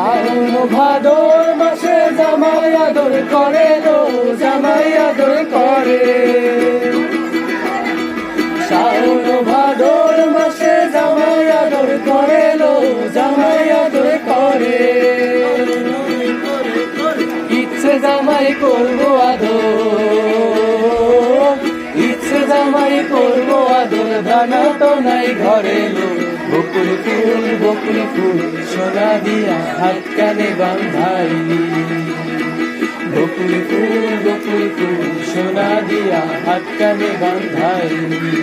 শাওন ভাদর মাসে জামাই আদর করে লো, জামাই আদর করে। শাওন ভাদর মাসে জামাই আদর করে লো, জামাই আদর করে। ইচ্ছে জামাই করবো আদর, ইচ্ছে জামাই করবো আদর, দানা তো নাই ঘরে লো। বকুল ফুল সোনা দিয়া হাত কানে বাঁধাইলি। বকুল ফুল সোনা দিয়া হাত কানে বাঁধাইলি।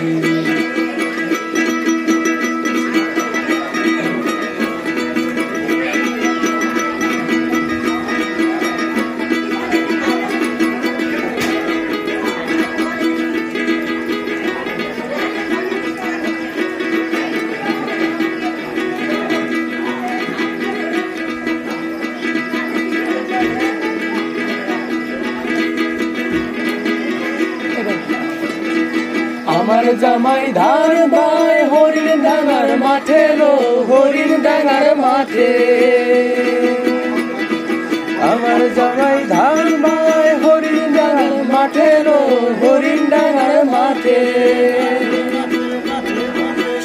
আমার জামাই ধান বায় হরিণ ডাঙার মাঠে লো, হরিণ ডাঙার মাঠে। আমার জামাই ধান বায় হরিণ ডাঙার মাঠে লো, হরিণ ডাঙার মাঠে।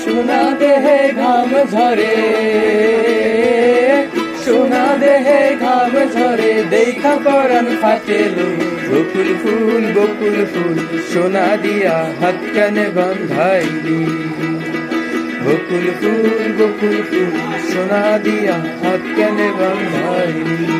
সোনা দেহে ঘাম ঝরে, সোনা দেহে ঘাম ঝরে, দেখা পরাণ ফাটেলো। বকুল ফুল সোনা দিয়া হাত কানে বাঁধাইলি। বকুল ফুল সোনা দিয়া হাত কানে বাঁধাইলি।